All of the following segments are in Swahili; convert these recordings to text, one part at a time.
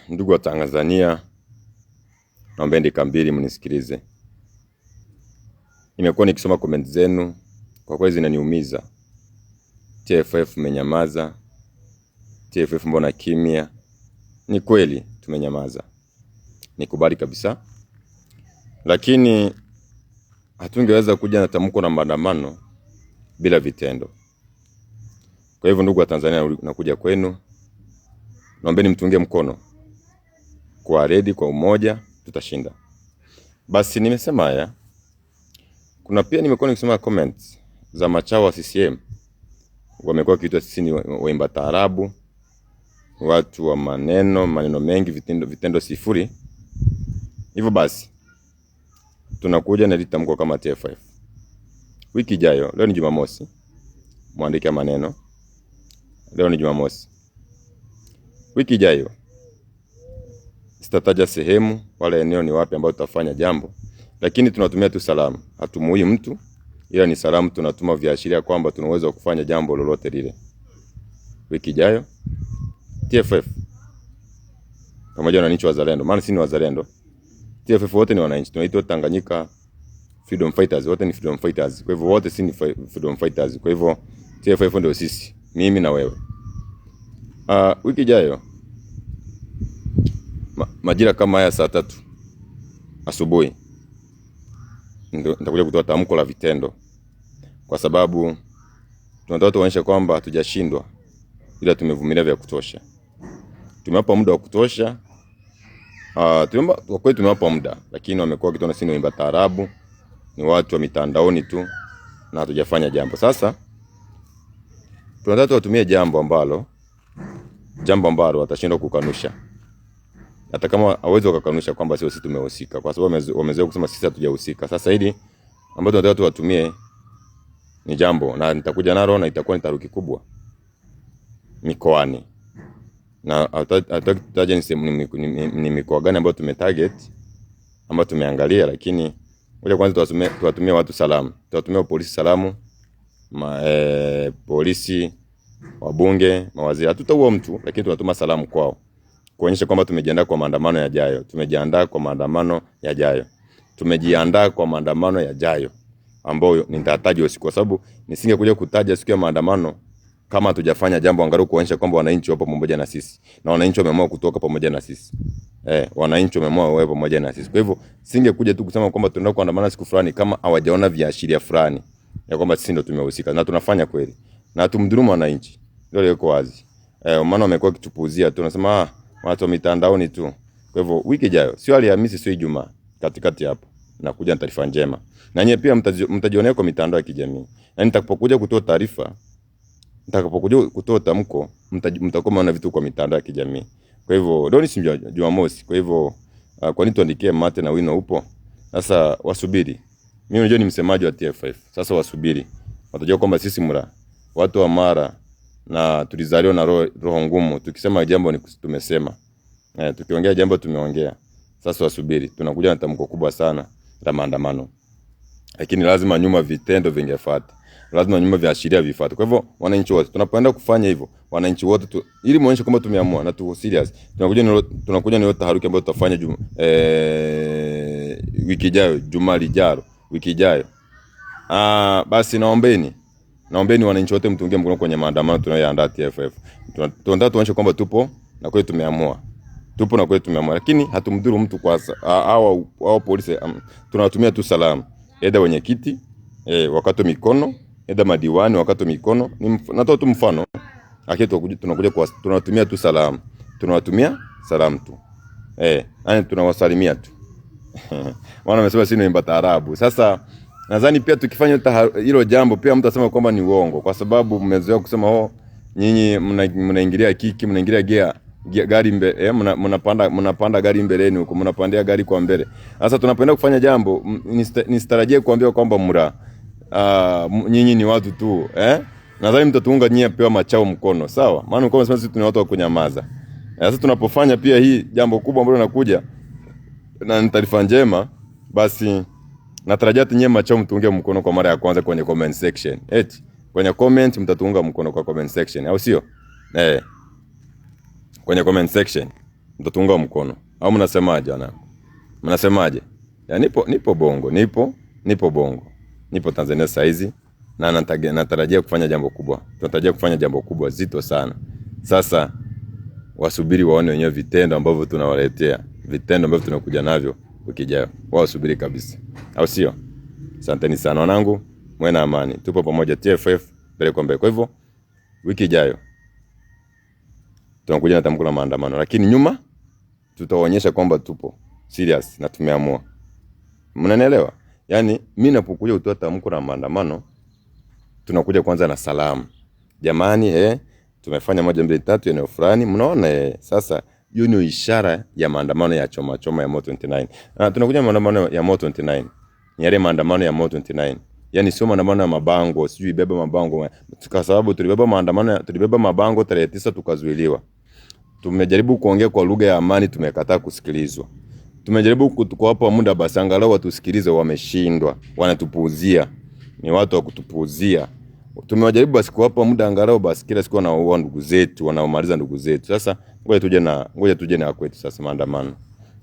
Ndugu wa Tanzania, naomba dakika mbili mnisikilize. Nimekuwa nikisoma comment zenu, kwa kweli zinaniumiza. TFF mmenyamaza. TFF mbona kimya? Ni kweli tumenyamaza. Nikubali kabisa. Lakini hatungeweza kuja na tamko na maandamano bila vitendo. Kwa hivyo ndugu wa Tanzania, nakuja kwenu. Naombeni mtunge mkono. Kwa ready, kwa umoja tutashinda. Basi nimesema haya. Kuna pia nimekuwa nikisoma comments za machawa wa CCM. Wamekuwa kitu sisi ni waimba taarabu, watu wa maneno mengi, vitendo sifuri. Hivyo basi tunakuja na litamko kama TFF. Wiki ijayo, leo ni Jumamosi, muandike maneno. Leo ni Jumamosi. Wiki ijayo sitataja sehemu wala eneo ni wapi ambao tutafanya jambo, lakini tunatumia tu salamu. Hatumui mtu, ila ni salamu tunatuma viashiria kwamba tunaweza kufanya jambo lolote lile. Wiki ijayo TFF pamoja na wananchi wazalendo, maana sisi ni wazalendo. TFF wote ni wananchi, tunaitwa Tanganyika Freedom Fighters, wote ni freedom fighters. Kwa hivyo wote sisi ni freedom fighters. Kwa hivyo TFF ndio sisi, mimi na wewe. Wiki ijayo majira kama haya saa 3 asubuhi nitakuja kutoa tamko la vitendo, kwa sababu tunataka tuonyeshe kwamba hatujashindwa, ila tumevumilia vya kutosha. Tumewapa muda wa kutosha. Kwa kweli tumewapa muda, lakini wamekuwa kitona sisi waimba taarabu, ni watu wa mitandaoni tu na hatujafanya jambo. Sasa tunataka tuwatumie jambo ambalo watashindwa kukanusha. Hata kama hawezi kukanusha kwamba sisi tumehusika, kwa sababu wamezoea kusema sisi hatujahusika. Sasa hili ambalo tunataka tuwatumie ni jambo, na nitakuja nalo na itakuwa ni taruki kubwa mikoani. Na hatutaje ni mikoa gani ambayo tumetarget ama tumeangalia, lakini ngoja kwanza tuwatumie watu salamu. Tuwatumie polisi salamu, polisi, wabunge, mawaziri. Hatutaua mtu, lakini tunatuma salamu kwao, kuonyesha kwamba tumejiandaa kwa maandamano yajayo. Tumejiandaa kwa maandamano yajayo ambao nitataja usiku, kwa sababu nisingekuja kutaja siku ya maandamano kama hatujafanya jambo angalau kuonyesha kwamba wananchi wapo pamoja na sisi, na wananchi wameamua kutoka pamoja na sisi. Wananchi wameamua wawe pamoja na sisi. Kwa hivyo singekuja tu kusema kwamba tunaenda kuandamana siku fulani kama hawajaona viashiria fulani ya kwamba sisi ndio tumehusika, na tunafanya kweli na tumdhulumu wananchi. Ndio liko wazi. Maana wamekuwa kitupuzia tu, tunasema watu wa mitandaoni tu. Kwa hivyo wiki ijayo, sio Alhamisi, sio Ijumaa, katikati hapo nakuja na taarifa njema. Na nyie pia mtajionea kwa mitandao ya kijamii. Na nitakapokuja kutoa taarifa, nitakapokuja kutoa tamko, mtakuwa mnaona vitu kwa mitandao ya kijamii. Kwa hivyo leo ni Jumamosi. Kwa hivyo kwa nini tuandikie mate na wino upo? Sasa wasubiri. Mimi unajua ni msemaji wa TFF. Sasa wasubiri. Watajua kwamba sisi watu wa Mara na tulizaliwa na roho ngumu. Tukisema jambo ni tumesema. Tukiongea jambo tumeongea. Sasa wasubiri. Tunakuja na tamko kubwa sana la maandamano. Lakini lazima nyuma vitendo vingefuata. Lazima nyuma viashiria vifuate. Kwa hivyo wananchi wote tunapoenda kufanya hivyo, wananchi wote ili muonyeshe kwamba tumeamua na tu serious. Tunakuja na taharuki ambayo tutafanya wiki ijayo, Jumaa lijalo, wiki ijayo. Basi naombeni wananchi wote mtunge mkono kwenye maandamano tunayoandaa TFF. Tunataka tuonyeshe kwamba tupo na kweli tumeamua. Lakini hatumdhuru mtu kwa hao polisi. Tunawatumia tu salamu. Eda wenye kiti, wakati mikono, eda madiwani wakati mikono. Natoa tu mfano. Lakini tunawatumia tu salamu. Tunawatumia salamu tu. Yani tunawasalimia tu. Wana wamesema sisi ni waimba taarabu. Sasa nadhani pia tukifanya hilo jambo pia mtu asema kwamba ni uongo, kwa sababu mmezoea kusema nyinyi mnaingilia kiki, mnaingilia gari mbele, mnapanda gari mbeleni huko, mnapandia gari kwa mbele. Sasa tunapenda kufanya jambo, nisitarajie kuambia kwamba nyinyi ni watu tu, nadhani mtatuunga nyinyi pewa machao mkono, sawa? Maana kama sisi tuna watu wa kunyamaza. Sasa tunapofanya pia hii jambo kubwa ambalo linakuja na ni taarifa njema, basi natarajia nyinyi machao mtuunge mkono kwa mara ya kwanza kwenye comment section. Kwenye comment mtatuunga mkono kwa comment section, au sio? Kwenye comment section. mtatunga mkono. Au mnasemaje wanangu? Mnasemaje? Ya nipo Bongo, nipo Bongo. Nipo Tanzania saizi na natarajia kufanya jambo kubwa. Tunatarajia kufanya jambo kubwa zito sana. Sasa wasubiri waone wenyewe vitendo ambavyo tunawaletea, vitendo ambavyo tunakuja navyo wiki ijayo. Wao subiri kabisa. Au sio? Asanteni sana wanangu. Mwe na amani. Tupo pamoja TFF mbele kwa mbele. Kwa hivyo wiki ijayo tunakuja na tamko la maandamano, lakini nyuma tutaonyesha kwamba tupo serious na tumeamua. Mnanielewa? Yaani mimi napokuja kutoa tamko la maandamano, tunakuja kwanza na salamu. Jamani tumefanya 1 2 3 eneo fulani, mnaona sasa hiyo ni ishara ya maandamano ya choma ya Mo 29. Tunakuja maandamano ya Mo 29. Ni yale maandamano ya Mo 29. Yaani sio maandamano ya mabango, sijui beba mabango. Kwa sababu tulibeba mabango tarehe 9 tukazuiliwa. Tumejaribu kuongea kwa lugha ya amani, tumekataa kusikilizwa. Tumejaribu kuwapa muda basi angalau watusikilize, wameshindwa. Wanatupuuzia. Ni watu wa kutupuuzia. Tumewajaribu basi kuwapa muda angalau basi kila siku wanaua ndugu zetu, wanaomaliza ndugu zetu. Sasa ngoja tuje na kwetu sasa maandamano.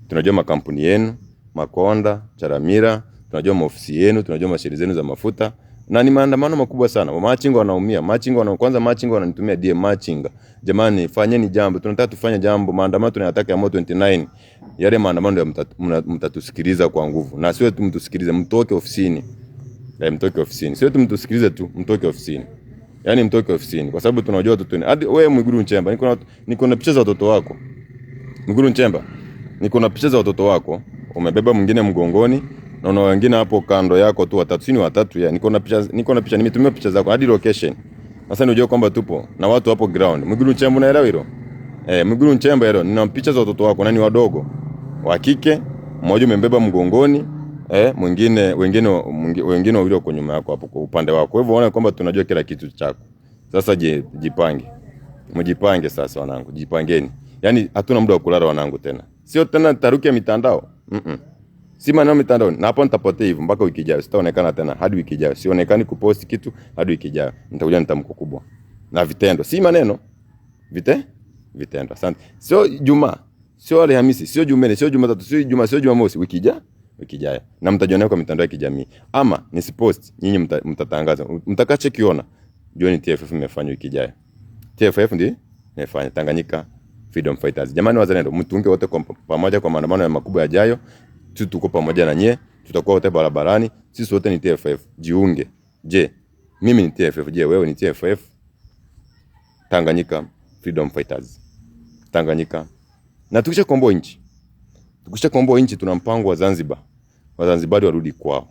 Tunajua makampuni yenu, Makonda, Charamira, tunajua maofisi yenu, tunajua mashirika zenu za mafuta. Na ni maandamano makubwa sana. Machinga wanaumia. Kwanza Machinga wananitumia DM Machinga. Jamani, fanyeni jambo. Tunataka tufanye jambo. Maandamano tunayataka ya Mo 29. Yale maandamano ya mtatusikiliza kwa nguvu. Na sio tu mtusikilize, mtoke ofisini. Mtoke ofisini. Sio tu mtusikilize tu, mtoke ofisini. Yaani mtoke ofisini kwa sababu tunajua watoto ni. Hadi wewe Mwigulu Nchemba, niko na picha za watoto wako. Mwigulu Nchemba, niko na picha za watoto wako. Umebeba mwingine mgongoni. Na wengine hapo kando yako tu watatu, sini watatu ya. Niko na picha nimetumia picha zako hadi location. Sasa unajua kwamba tupo na watu hapo ground. Mwigulu Nchemba unaelewa hilo? Mwigulu Nchemba hilo, nina picha za watoto wako na ni wadogo. Wa kike, mmoja umembeba mgongoni, wengine wawili wako nyuma yako hapo kwa upande wako. Kwa hivyo unaona kwamba tunajua kila kitu chako. Sasa jipange. Mjipange sasa wanangu, jipangeni. Yaani hatuna muda wa kulala wanangu tena. Sio tena taruki ya mitandao. Si maneno mitandao. Na hapo nitapotea hivyo mpaka wiki ijayo. Sitaonekana tena hadi wiki ijayo. Sionekani kupost kitu hadi wiki ijayo. Nitakuja na tamko kubwa. Na vitendo. Si maneno. Vitendo. Asante. Sio Jumaa, sio Alhamisi, sio Jumanne, sio Jumatatu, sio Ijumaa, sio Jumamosi, wiki ijayo. Na mtajionea kwa mitandao ya kijamii. Ama nisipost, nyinyi mtatangaza. Mtakachokiona, jueni TFF imefanya wiki ijayo. TFF ndiye imefanya Tanganyika Freedom Fighters. Jamani wazalendo, mtunge wote kwa pamoja kwa maandamano ya makubwa yajayo. Tuko pamoja na nyie, tutakuwa wote barabarani. Sisi wote ni TFF. Jiunge. Je, mimi ni TFF. Je, wewe ni TFF? Tanganyika Freedom Fighters. Tanganyika. Na tukishakomboa nchi, tuna mpango wa Zanzibar. Wazanzibari warudi kwao.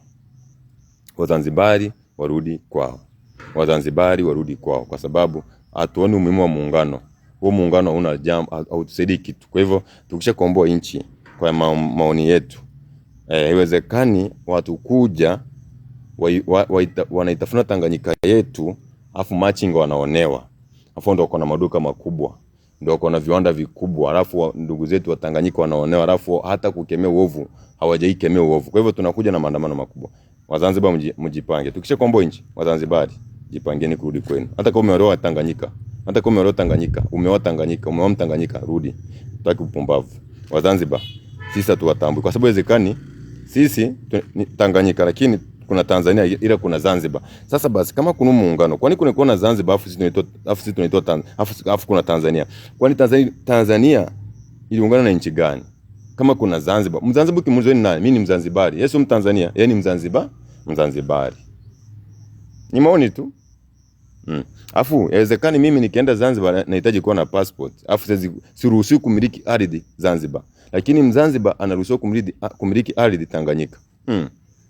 Wazanzibari warudi kwao kwa sababu hatuoni umuhimu wa muungano. Huo muungano hauna jambo, hautusaidii kitu. Kwa hivyo tukishakomboa nchi kwa maoni yetu, haiwezekani watu kuja wanaitafuna Tanganyika yetu afu Machinga wanaonewa. Afu ndio kuna maduka makubwa, ndio kuna viwanda vikubwa, alafu ndugu zetu wa Tanganyika wanaonewa, alafu hata kukemea uovu hawajaikemea uovu. Kwa hivyo tunakuja na maandamano makubwa. Wazanzibar mjipange. Tukishakomboa nchi, Wazanzibari jipangeni kurudi kwenu. Hata kama umeolewa Tanganyika, umeoa Tanganyika, rudi. Tutaki upumbavu. Wazanzibar sisi hatuwatambui kwa sababu haiwezekani sisi Tanganyika lakini kuna Tanzania ila kuna Zanzibar. Sasa basi kama kuna muungano, kwani kuna Zanzibar afu sisi tunaitwa afu kuna Tanzania? Kwani Tanzania iliungana na nchi gani? Kama kuna Zanzibar, Mzanzibar kimuzoni nani? Mimi ni Mzanzibari. Yesu Mtanzania, yeye ni Mzanzibari. Ni maoni tu. Afu haiwezekani mimi nikienda Zanzibar nahitaji kuwa na passport. Afu siruhusiwi kumiliki ardhi Zanzibar. Lakini Mzanzibar anaruhusiwa kumiliki ardhi Tanganyika.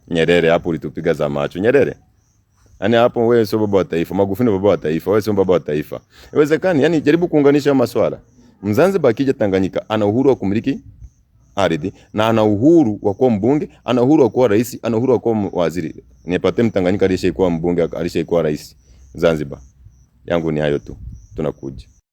Nyerere hapo ulitupiga za macho. Nyerere. Yaani hapo wewe sio baba wa taifa, Magufuli baba wa taifa, wewe sio baba wa taifa. Haiwezekani, yani jaribu kuunganisha masuala. Mzanzibar akija Tanganyika ana uhuru wa kumiliki ardhi na ana uhuru wa kuwa mbunge, ana uhuru wa kuwa rais, ana uhuru wa kuwa waziri. Nipate Mtanganyika alishaikuwa mbunge, alishaikuwa rais Zanzibar. Yangu ni hayo tu. Tunakuja.